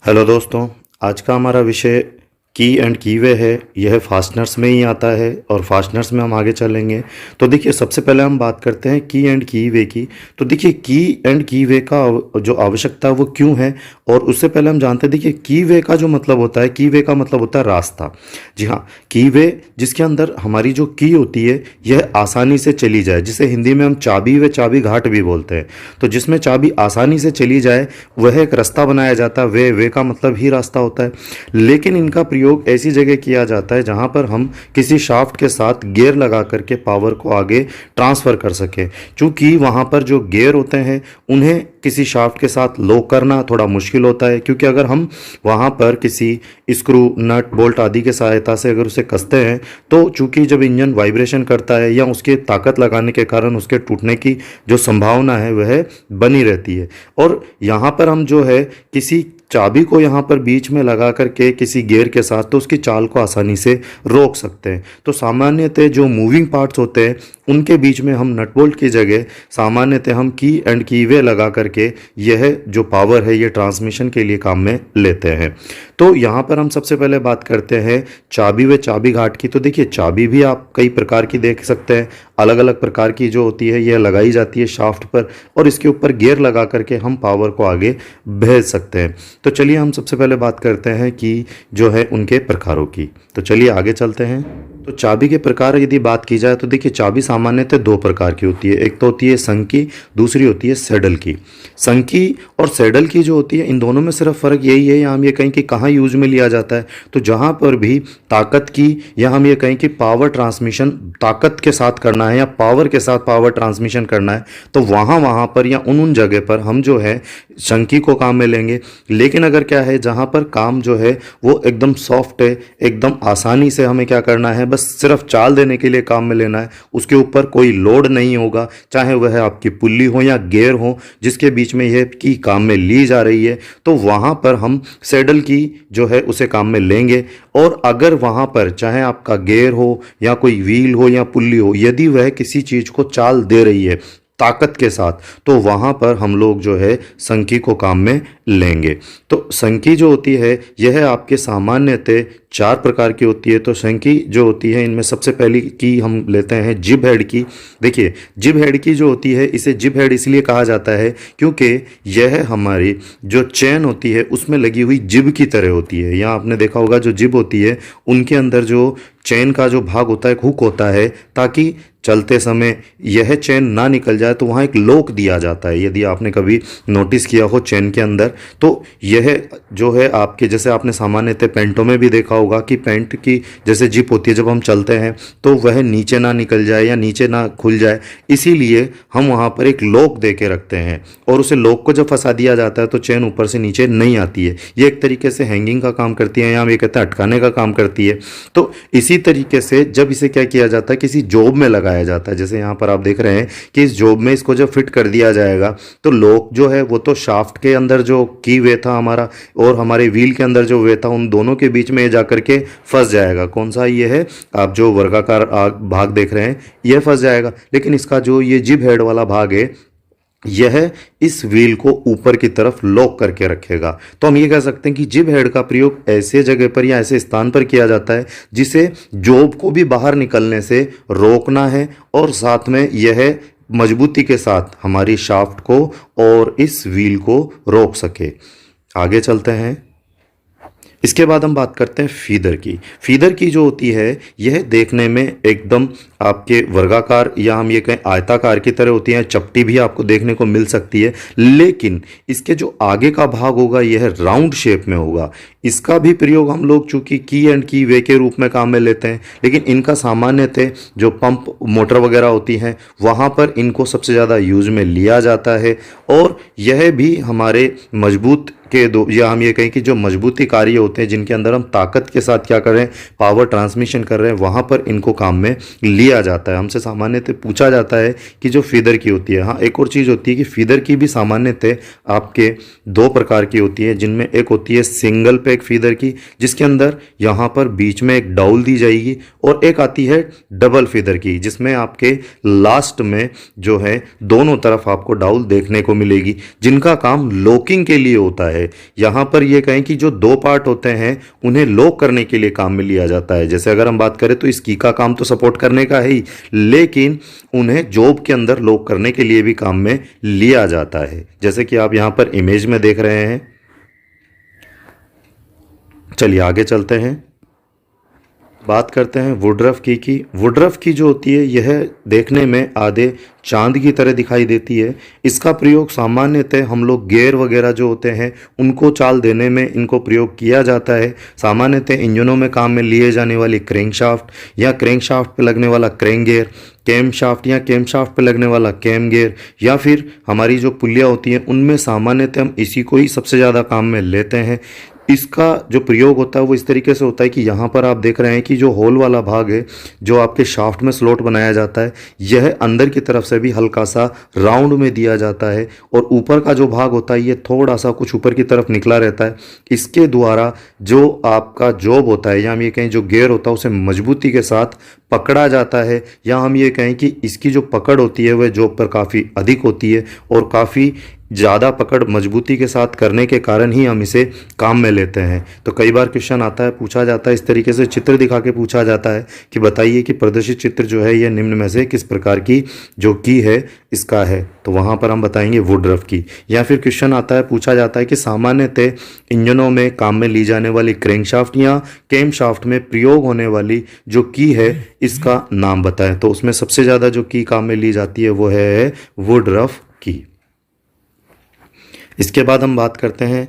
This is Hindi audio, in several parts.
हेलो दोस्तों। आज का हमारा विषय की एंड कीवे है। यह फास्टनर्स में ही आता है और फास्टनर्स में हम आगे चलेंगे। तो देखिए, सबसे पहले हम बात करते हैं की एंड कीवे की। तो देखिए, की एंड कीवे का जो आवश्यकता है वो क्यों है, और उससे पहले हम जानते हैं। देखिए, कीवे का जो मतलब होता है, कीवे का मतलब होता है रास्ता। जी हाँ, कीवे जिसके अंदर हमारी जो की होती है यह आसानी से चली जाए, जिसे हिंदी में हम चाबी व चाबी घाट भी बोलते हैं। तो जिसमें चाबी आसानी से चली जाए वह एक रास्ता बनाया जाता है। वे का मतलब ही रास्ता होता है। लेकिन इनका प्रयोग ऐसी जगह किया जाता है जहां पर हम किसी शाफ्ट के साथ गियर लगा करके पावर को आगे ट्रांसफ़र कर सकें। चूंकि वहां पर जो गियर होते हैं उन्हें किसी शाफ्ट के साथ लॉक करना थोड़ा मुश्किल होता है, क्योंकि अगर हम वहां पर किसी स्क्रू नट बोल्ट आदि के सहायता से अगर उसे कसते हैं तो चूंकि जब इंजन वाइब्रेशन करता है या उसके ताकत लगाने के कारण उसके टूटने की जो संभावना है वह बनी रहती है। और यहाँ पर हम जो है किसी चाबी को यहाँ पर बीच में लगा करके किसी गियर के साथ तो उसकी चाल को आसानी से रोक सकते हैं। तो सामान्यतः जो मूविंग पार्ट्स होते हैं उनके बीच में हम नट बोल्ट की जगह सामान्यतः हम की एंड कीवे लगा करके यह जो पावर है ये ट्रांसमिशन के लिए काम में लेते हैं। तो यहाँ पर हम सबसे पहले बात करते हैं चाबी व चाबी घाट की। तो देखिए, चाबी भी आप कई प्रकार की देख सकते हैं। अलग अलग प्रकार की जो होती है यह लगाई जाती है शाफ्ट पर, और इसके ऊपर गियर लगा करके हम पावर को आगे भेज सकते हैं। तो चलिए हम सबसे पहले बात करते हैं कि जो है उनके प्रकारों की। तो चलिए आगे चलते हैं। तो चाबी के प्रकार यदि बात की जाए तो देखिए, चाबी सामान्यतः दो प्रकार की होती है। एक तो होती है संकी, दूसरी होती है सैडल की। संकी और सैडल की जो होती है इन दोनों में सिर्फ फ़र्क यही है, या हम ये कहें कि कहाँ यूज में लिया जाता है। तो जहाँ पर भी ताकत की, या हम ये कहें कि पावर ट्रांसमिशन ताकत के साथ करना है या पावर के साथ पावर ट्रांसमिशन करना है, तो वहाँ पर या उन जगह पर हम जो है संकी को काम में लेंगे। लेकिन अगर क्या है, जहाँ पर काम जो है वो एकदम सॉफ्ट है, एकदम आसानी से हमें क्या करना है, बस सिर्फ चाल देने के लिए काम में लेना है, उसके ऊपर कोई लोड नहीं होगा, चाहे वह आपकी पुल्ली हो या गियर हो जिसके बीच में यह की काम में ली जा रही है, तो वहाँ पर हम सैडल की जो है उसे काम में लेंगे। और अगर वहाँ पर चाहे आपका गियर हो या कोई व्हील हो या पुल्ली हो, यदि वह किसी चीज़ को चाल दे रही है ताकत के साथ, तो वहाँ पर हम लोग जो है संकी को काम में लेंगे। तो संकी जो होती है यह आपके सामान्यतः चार प्रकार की होती है। तो संकी जो होती है इनमें सबसे पहली की हम लेते हैं जिब हेड की। देखिए, जिब हेड की जो होती है, इसे जिब हेड इसलिए कहा जाता है क्योंकि यह हमारी जो चेन होती है उसमें लगी हुई जिब की तरह होती है। यहाँ आपने देखा होगा जो जिब होती है उनके अंदर जो चेन का जो भाग होता है, हुक होता है, ताकि चलते समय यह चेन ना निकल जाए, तो वहाँ एक लॉक दिया जाता है। यदि आपने कभी नोटिस किया हो चेन के अंदर, तो यह जो है आपके, जैसे आपने सामान्यतः पेंटों में भी देखा होगा कि पेंट की जैसे जिप होती है, जब हम चलते हैं तो वह नीचे ना निकल जाए या नीचे ना खुल जाए, इसीलिए हम वहाँ पर एक लॉक दे के रखते हैं। और उसे लॉक को जब फंसा दिया जाता है तो चेन ऊपर से नीचे नहीं आती है। ये एक तरीके से हैंगिंग का काम करती है, या हम ये कहते हैं अटकाने का काम करती है। तो इसी तरीके से जब इसे क्या किया जाता है, किसी जॉब में लगाया जाता है, जैसे यहाँ पर आप देख रहे हैं कि इस जॉब में इसको जब फिट कर दिया जाएगा तो लॉक जो है वो तो शाफ्ट के अंदर जो की वे था हमारा, और हमारे व्हील के अंदर जो वे था, उन दोनों के बीच में जा करके फंस जाएगा। कौन सा ये है, आप जो वर्गाकार भाग देख रहे हैं यह फंस जाएगा। लेकिन इसका जो ये जिब हेड वाला भाग है यह इस व्हील को ऊपर की तरफ लॉक करके रखेगा। तो हम ये कह सकते हैं कि जिब हेड का प्रयोग ऐसे जगह पर या ऐसे स्थान पर किया जाता है जिसे जॉब को भी बाहर निकलने से रोकना है, और साथ में यह मजबूती के साथ हमारी शाफ्ट को और इस व्हील को रोक सके। आगे चलते हैं। इसके बाद हम बात करते हैं फीदर की। फीदर की जो होती है यह देखने में एकदम आपके वर्गाकार या हम ये कहें आयताकार की तरह होती है। चपटी भी आपको देखने को मिल सकती है, लेकिन इसके जो आगे का भाग होगा यह राउंड शेप में होगा। इसका भी प्रयोग हम लोग चूंकि की एंड की वे के रूप में काम में लेते हैं, लेकिन इनका सामान्यतः जो पंप मोटर वगैरह होती हैं वहाँ पर इनको सबसे ज़्यादा यूज में लिया जाता है। और यह भी हमारे मजबूत के दो, या हम ये कहें कि जो मजबूती कार्य होते हैं जिनके अंदर हम ताकत के साथ क्या कर रहे हैं, पावर ट्रांसमिशन कर रहे हैं, वहाँ पर इनको काम में लिया जाता है। हमसे सामान्यतः पूछा जाता है कि जो फीदर की होती है, हाँ एक और चीज़ होती है कि फीदर की भी सामान्यतः आपके दो प्रकार की होती है, जिनमें एक होती है सिंगल पे एक फीदर की, जिसके अंदर यहाँ पर बीच में एक डाउल दी जाएगी, और एक आती है डबल फीदर की, जिसमें आपके लास्ट में जो है दोनों तरफ आपको डाउल देखने को मिलेगी, जिनका काम लॉकिंग के लिए होता है। यहाँ पर ये कहें कि जो दो पार्ट होते हैं उन्हें लॉक करने के लिए काम में लिया जाता है। जैसे अगर हम बात करें तो इस की का काम तो सपोर्ट करने का है ही, लेकिन उन्हें जॉब के अंदर लॉक करने के लिए भी काम में लिया जाता है, जैसे कि आप यहाँ पर इमेज में देख रहे हैं। चलिए आगे चलते हैं, बात करते हैं वुडरफ की। वुडरफ की जो होती है यह देखने में आधे चांद की तरह दिखाई देती है। इसका प्रयोग सामान्यतः हम लोग गियर वगैरह जो होते हैं उनको चाल देने में इनको प्रयोग किया जाता है। सामान्यतः इंजनों में काम में लिए जाने वाली क्रैंक शाफ्ट या क्रैंक शाफ्ट पर लगने वाला क्रैंक गियर, कैम शाफ्ट या कैम शाफ्ट पर लगने वाला कैम गियर, या फिर हमारी जो पुलियाँ होती हैं उनमें सामान्यतः हम इसी को ही सबसे ज़्यादा काम में लेते हैं। इसका जो प्रयोग होता है वो इस तरीके से होता है कि यहाँ पर आप देख रहे हैं कि जो होल वाला भाग है जो आपके शाफ्ट में स्लॉट बनाया जाता है, यह अंदर की तरफ से भी हल्का सा राउंड में दिया जाता है, और ऊपर का जो भाग होता है ये थोड़ा सा कुछ ऊपर की तरफ निकला रहता है। इसके द्वारा जो आपका जॉब होता है या हम ये कहें जो गियर होता है उसे मजबूती के साथ पकड़ा जाता है, या हम ये कहें कि इसकी जो पकड़ होती है वह जॉब पर काफ़ी अधिक होती है, और काफ़ी ज़्यादा पकड़ मजबूती के साथ करने के कारण ही हम इसे काम में लेते हैं। तो कई बार क्वेश्चन आता है, पूछा जाता है, इस तरीके से चित्र दिखा के पूछा जाता है कि बताइए कि प्रदर्शित चित्र जो है यह निम्न में से किस प्रकार की जो की है इसका है, तो वहाँ पर हम बताएंगे वुडरफ की। या फिर क्वेश्चन आता है, पूछा जाता है कि सामान्यतः इंजनों में काम में ली जाने वाली क्रैंकशाफ्ट या कैम शाफ्ट में प्रयोग होने वाली जो की है इसका नाम बताएं, तो उसमें सबसे ज़्यादा जो की काम में ली जाती है वो है वुडरफ की। इसके बाद हम बात करते हैं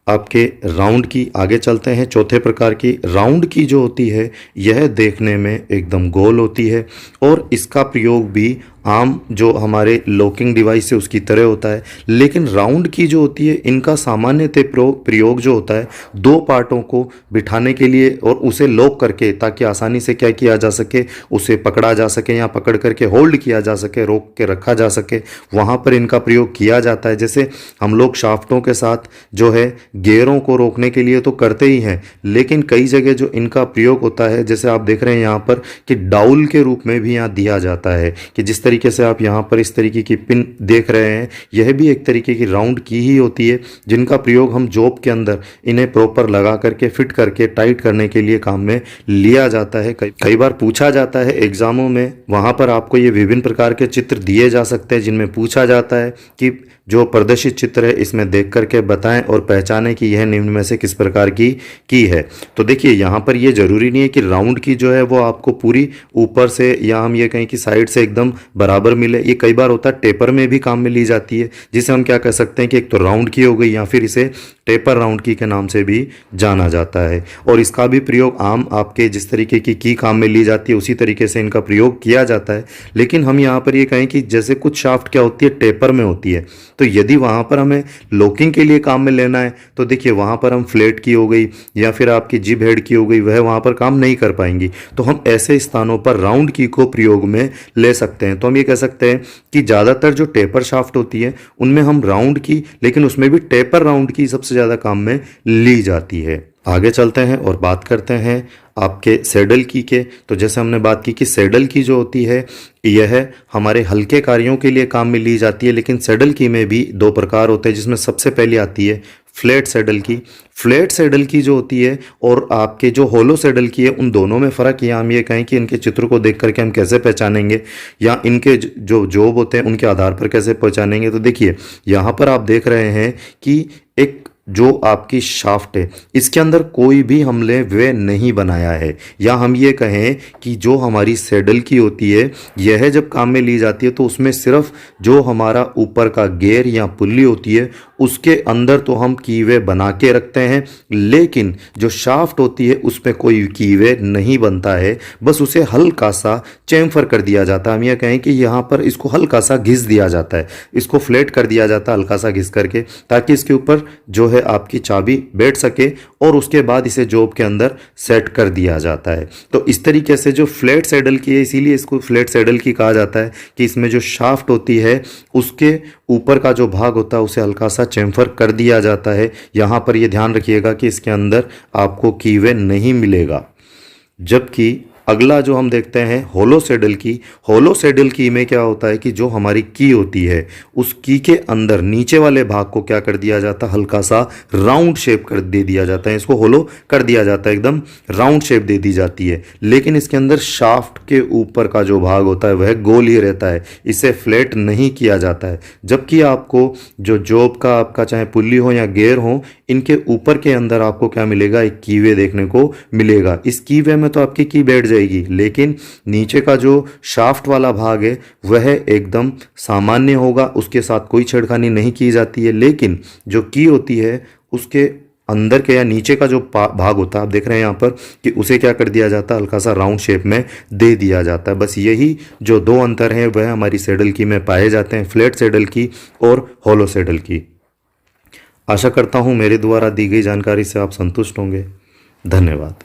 आपके राउंड की। आगे चलते हैं चौथे प्रकार की। राउंड की जो होती है यह देखने में एकदम गोल होती है, और इसका प्रयोग भी आम जो हमारे लॉकिंग डिवाइस है उसकी तरह होता है, लेकिन राउंड की जो होती है इनका सामान्यतः प्रयोग जो होता है दो पार्टों को बिठाने के लिए और उसे लॉक करके, ताकि आसानी से क्या किया जा सके, उसे पकड़ा जा सके या पकड़ करके होल्ड किया जा सके, रोक के रखा जा सके, वहाँ पर इनका प्रयोग किया जाता है। जैसे हम लोग शाफ्टों के साथ जो है गियरों को रोकने के लिए तो करते ही हैं, लेकिन कई जगह जो इनका प्रयोग होता है, जैसे आप देख रहे हैं यहाँ पर कि डाउल के रूप में भी यहाँ दिया जाता है, कि जिस तरीके से आप यहाँ पर इस तरीके की पिन देख रहे हैं यह भी एक तरीके की राउंड की ही होती है, जिनका प्रयोग हम जॉब के अंदर इन्हें प्रॉपर लगा करके फिट करके टाइट करने के लिए काम में लिया जाता है। कई बार पूछा जाता है एग्जामों में, वहाँ पर आपको ये विभिन्न प्रकार के चित्र दिए जा सकते हैं, जिनमें पूछा जाता है कि जो प्रदर्शित चित्र है इसमें देख करके बताएं और पहचानें कि यह निम्न में से किस प्रकार की है। तो देखिए यहाँ पर ये जरूरी नहीं है कि राउंड की जो है वो आपको पूरी ऊपर से या हम ये कहें कि साइड से एकदम बराबर मिले। ये कई बार होता है टेपर में भी काम में ली जाती है, जिसे हम क्या कह सकते हैं कि एक तो राउंड की हो गई या फिर इसे टेपर राउंड की के नाम से भी जाना जाता है। और इसका भी प्रयोग आम आपके जिस तरीके की काम में ली जाती है उसी तरीके से इनका प्रयोग किया जाता है। लेकिन हम यहाँ पर ये कहें कि जैसे कुछ शाफ्ट क्या होती है टेपर में होती है, तो यदि वहाँ पर हमें लॉकिंग के लिए काम में लेना है तो देखिए वहाँ पर हम फ्लैट की हो गई या फिर आपकी जिब हेड की हो गई, वह वहाँ पर काम नहीं कर पाएंगी। तो हम ऐसे स्थानों पर राउंड की को प्रयोग में ले सकते हैं। तो हम ये कह सकते हैं कि ज़्यादातर जो टेपर शाफ्ट होती है उनमें हम राउंड की, लेकिन उसमें भी टेपर राउंड की सबसे ज़्यादा काम में ली जाती है। आगे चलते हैं और बात करते हैं आपके सैडल की के। तो जैसे हमने बात की कि सैडल की जो होती है यह हमारे हल्के कार्यों के लिए काम में ली जाती है, लेकिन सैडल की में भी दो प्रकार होते हैं, जिसमें सबसे पहले आती है फ्लैट सैडल की। फ्लैट सैडल की जो होती है और आपके जो होलो सैडल की है, उन दोनों में फ़र्क या हम ये कहें कि इनके चित्र को देख करके हम कैसे पहचानेंगे या इनके जो जॉब होते हैं उनके आधार पर कैसे पहचानेंगे। तो देखिए यहाँ पर आप देख रहे हैं कि एक जो आपकी शाफ्ट है इसके अंदर कोई भी हमने वे नहीं बनाया है, या हम ये कहें कि जो हमारी सैडल की होती है यह जब काम में ली जाती है तो उसमें सिर्फ जो हमारा ऊपर का गियर या पुल्ली होती है उसके अंदर तो हम कीवे बना के रखते हैं, लेकिन जो शाफ्ट होती है उस पर कोई कीवे नहीं बनता है, बस उसे हल्का सा चैम्फर कर दिया जाता है। हम ये कहें कि यहाँ पर इसको हल्का सा घिस दिया जाता है, इसको फ्लैट कर दिया जाता है हल्का सा घिस करके, ताकि इसके ऊपर जो है आपकी चाबी बैठ सके और उसके बाद इसे जॉब के अंदर सेट कर दिया जाता है। तो इस तरीके से जो फ्लैट सैडल की है, इसीलिए इसको फ्लैट सैडल की कहा जाता है कि इसमें जो शाफ्ट होती है उसके ऊपर का जो भाग होता है उसे हल्का सा चेम्फर कर दिया जाता है। यहाँ पर ये ध्यान रखिएगा कि इसके अंदर आपको कीवे नहीं मिलेगा। जबकि अगला जो हम देखते हैं होलो सैडल की, होलो सैडल की में क्या होता है कि जो हमारी की होती है उस की के अंदर नीचे वाले भाग को क्या कर दिया जाता है, हल्का सा राउंड शेप कर दे दिया जाता है, इसको होलो कर दिया जाता है, एकदम राउंड शेप दे दी जाती है। लेकिन इसके अंदर शाफ्ट के ऊपर का जो भाग होता है वह गोल ही रहता है, इसे फ्लैट नहीं किया जाता है। जबकि आपको जो जॉब का आपका चाहे पुल्ली हो या गेयर हो, इनके ऊपर के अंदर आपको क्या मिलेगा, एक कीवे देखने को मिलेगा। इस कीवे में तो आपकी की बैठ जाएगी, लेकिन नीचे का जो शाफ्ट वाला भाग है वह एकदम सामान्य होगा, उसके साथ कोई छेड़खानी नहीं की जाती है। लेकिन जो की होती है उसके अंदर के या नीचे का जो भाग होता है, आप देख रहे हैं यहाँ पर कि उसे क्या कर दिया जाता है, हल्का सा राउंड शेप में दे दिया जाता है। बस यही जो दो अंतर हैं वह हमारी सैडल की में पाए जाते हैं, फ्लैट सैडल की और होलो सैडल की। आशा करता हूँ मेरे द्वारा दी गई जानकारी से आप संतुष्ट होंगे। धन्यवाद।